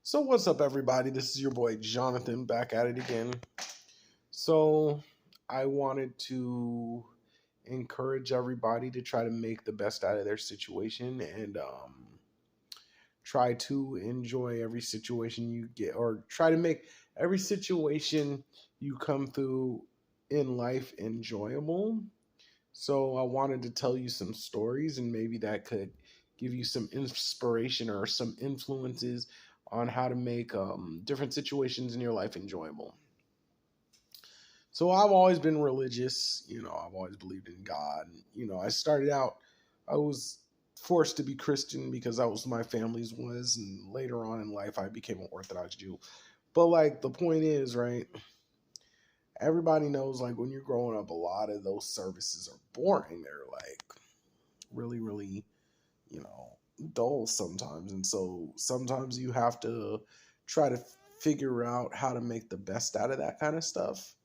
So what's up, everybody? This is your boy Jonathan back at it again. So I wanted to encourage everybody to try to make the best out of their situation and try to enjoy every situation you get, or try to make every situation you come through in life enjoyable. So I wanted to tell you some stories, and maybe that could give you some inspiration or some influences on how to make different situations in your life enjoyable. So I've always been religious. I've always believed in God. I started out, I was forced to be Christian because that was my family's was, and later on in life I became an Orthodox Jew. But like the point is, right? Everybody knows, like, when you're growing up, a lot of those services are boring. They're like really, really, you know, dull sometimes. And so sometimes you have to try to figure out how to make the best out of that kind of stuff.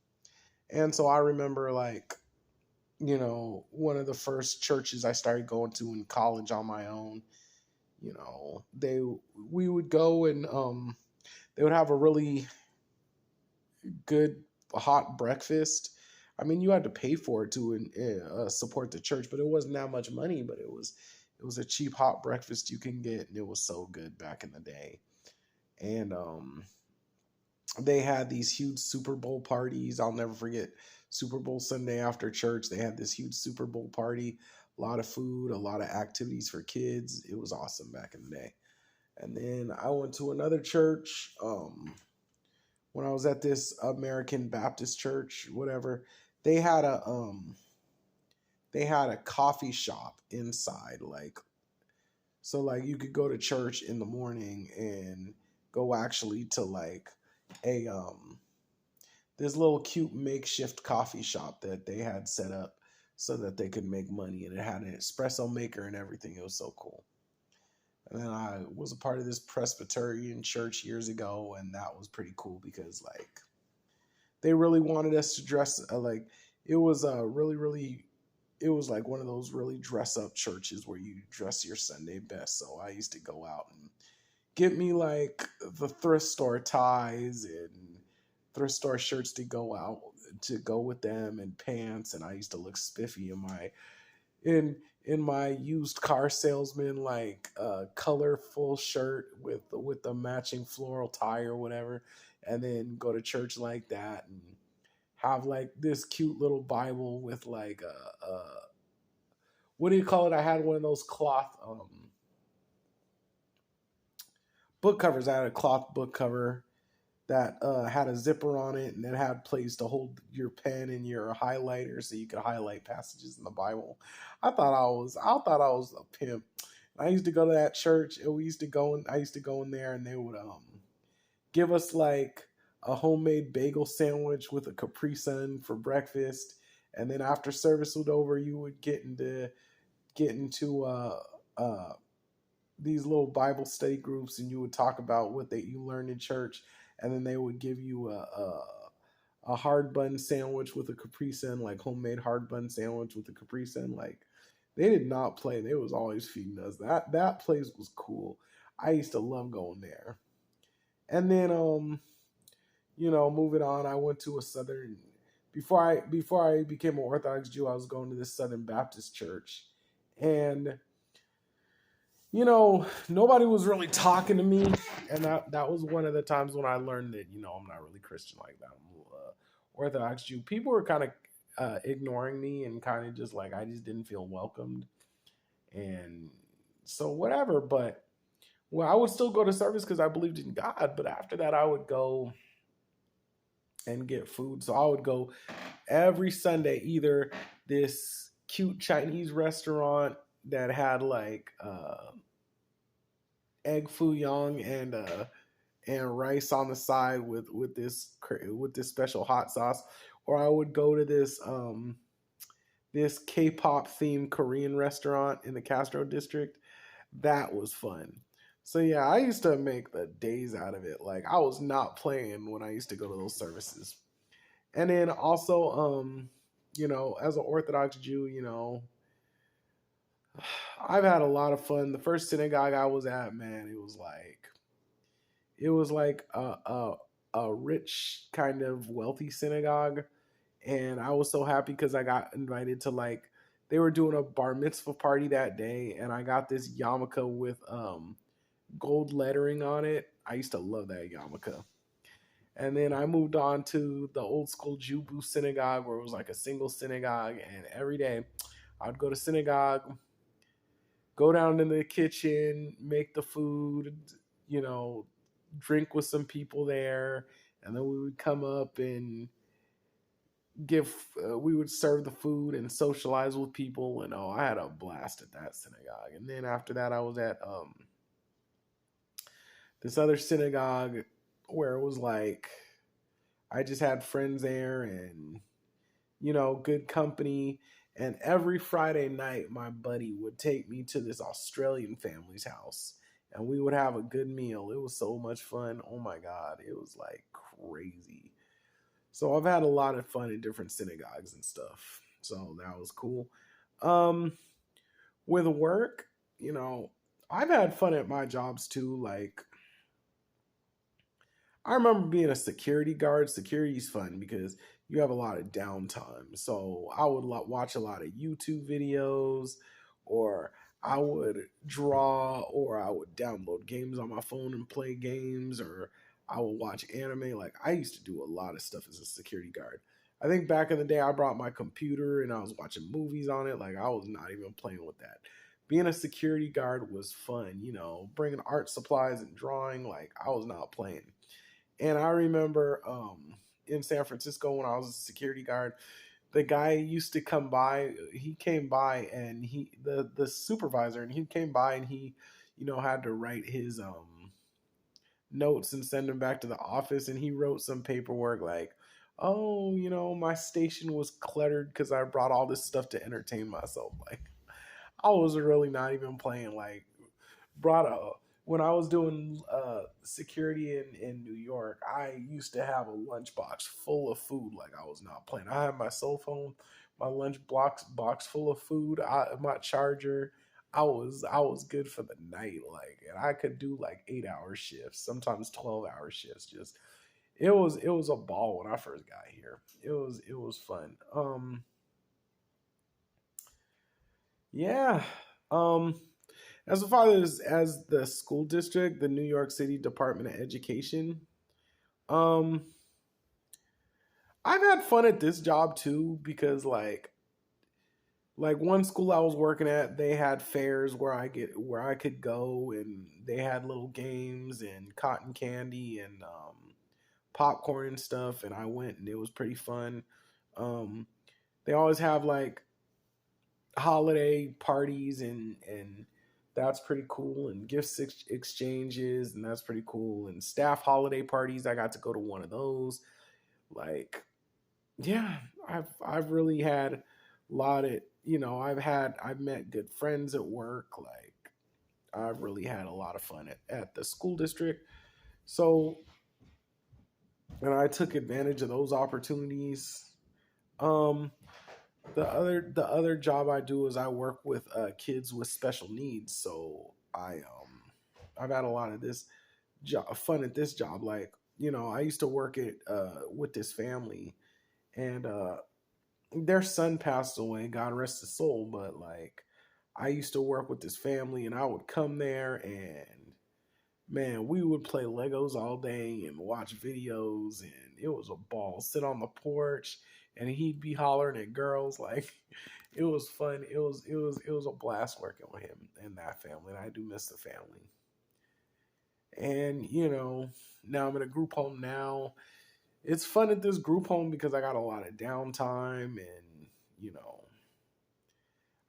And so I remember, like, one of the first churches I started going to in college on my own, we would go and they would have a really good hot breakfast. I mean, you had to pay for it to support the church, but it wasn't that much money. But it was a cheap hot breakfast you can get, and it was so good back in the day. And they had these huge Super Bowl parties. I'll never forget Super Bowl Sunday after church. They had this huge Super Bowl party, a lot of food, a lot of activities for kids. It was awesome back in the day. And then I went to another church. When I was at this American Baptist church, whatever, they had a coffee shop inside, like, so like you could go to church in the morning and go actually to like a this little cute makeshift coffee shop that they had set up so that they could make money, and it had an espresso maker and everything. It was so cool. And then I was a part of this Presbyterian church years ago, and that was pretty cool because, like, they really wanted us to dress like, it was really, really, it was like one of those really dress up churches where you dress your Sunday best. So I used to go out and get me like the thrift store ties and thrift store shirts to go out to go with them, and pants. And I used to look spiffy in in my used car salesman, like, colorful shirt with the matching floral tie or whatever, and then go to church like that, and have like this cute little Bible with like a what do you call it? I had one of those cloth book covers. I had a cloth book cover that had a zipper on it, and it had place to hold your pen and your highlighter so you could highlight passages in the Bible. I thought I was a pimp. I used to go to that church, and I used to go in there, and they would give us like a homemade bagel sandwich with a Capri Sun for breakfast. And then after service was over, you would get into uh, these little Bible study groups, and you would talk about what that you learned in church, and then they would give you a hard bun sandwich with a Capri Sun, like homemade hard bun sandwich with a Capri Sun. Like, they did not play; they was always feeding us. That place was cool. I used to love going there. And then moving on, I went to a Southern before I became an Orthodox Jew. I was going to this Southern Baptist church, and nobody was really talking to me, and that was one of the times when I learned that I'm not really Christian like that. I'm Orthodox Jew. People were kind of ignoring me, and kind of just like I just didn't feel welcomed, and so whatever. But well, I would still go to service because I believed in God. But after that, I would go and get food. So I would go every Sunday, either this cute Chinese restaurant that had like egg foo young and rice on the side with this special hot sauce, or I would go to this K-pop themed Korean restaurant in the Castro district. That was fun. So yeah, I used to make the days out of it. Like, I was not playing when I used to go to those services. And then also, as an Orthodox Jew, I've had a lot of fun. The first synagogue I was at, man, it was like It was like a rich kind of wealthy synagogue, and I was so happy because I got invited to like they were doing a bar mitzvah party that day, and I got this yarmulke with gold lettering on it. I used to love that yarmulke. And then I moved on to the old school Jew booth synagogue where it was like a single synagogue, and every day I'd go to synagogue, go down in the kitchen, make the food, you know, drink with some people there, and then we would come up and we would serve the food and socialize with people, and oh, I had a blast at that synagogue. And then after that I was at this other synagogue where it was like I just had friends there and good company. And every Friday night my buddy would take me to this Australian family's house and we would have a good meal. It was so much fun. Oh my god, it was like crazy. So I've had a lot of fun in different synagogues and stuff. So that was cool. Um, with work, you know, I've had fun at my jobs too. Like I remember being a security guard. Security's fun because you have a lot of downtime. So I would watch a lot of YouTube videos, or I would draw, or I would download games on my phone and play games, or I would watch anime. Like I used to do a lot of stuff as a security guard. I think back in the day, I brought my computer and I was watching movies on it. Like I was not even playing with that. Being a security guard was fun, bringing art supplies and drawing. Like I was not playing. And I remember in San Francisco when I was a security guard, the guy used to come by. He came by and the supervisor, and he came by and he, had to write his notes and send them back to the office. And he wrote some paperwork like, oh, my station was cluttered because I brought all this stuff to entertain myself. Like I was really not even playing. Like brought a when I was doing security in New York, I used to have a lunchbox full of food. Like I was not playing. I had my cell phone, my lunch box full of food, my charger. I was good for the night. Like, and I could do like 8 hour shifts, sometimes 12 hour shifts. Just it was a ball when I first got here. It was fun. Yeah. Um, as far as the school district, the New York City Department of Education, um, I've had fun at this job too because like one school I was working at, they had fairs where I could go, and they had little games and cotton candy and popcorn and stuff, and I went and it was pretty fun. Um, they always have like holiday parties, and that's pretty cool, and exchanges, and that's pretty cool, and staff holiday parties. I got to go to one of those. Like yeah, I've really had a lot of, I've met good friends at work. Like I've really had a lot of fun at the school district. So, and I took advantage of those opportunities. um the other job I do is I work with kids with special needs. So I've had a lot of this fun at this job. Like I used to work at with this family, and their son passed away, God rest his soul. But like I used to work with this family, and I would come there, and man, we would play Legos all day and watch videos, and it was a ball. Sit on the porch, and he'd be hollering at girls. Like it was fun. It was a blast working with him and that family, and I do miss the family. And now I'm in a group home now. It's fun at this group home because I got a lot of downtime, and you know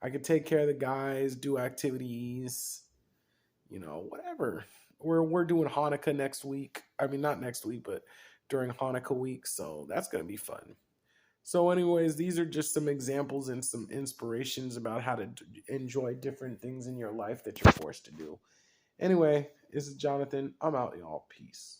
I could take care of the guys, do activities, whatever. We're doing Hanukkah next week. I mean, not next week, but during Hanukkah week. So that's gonna be fun. So, anyways, these are just some examples and some inspirations about how to enjoy different things in your life that you're forced to do. Anyway, this is Jonathan. I'm out, y'all. Peace.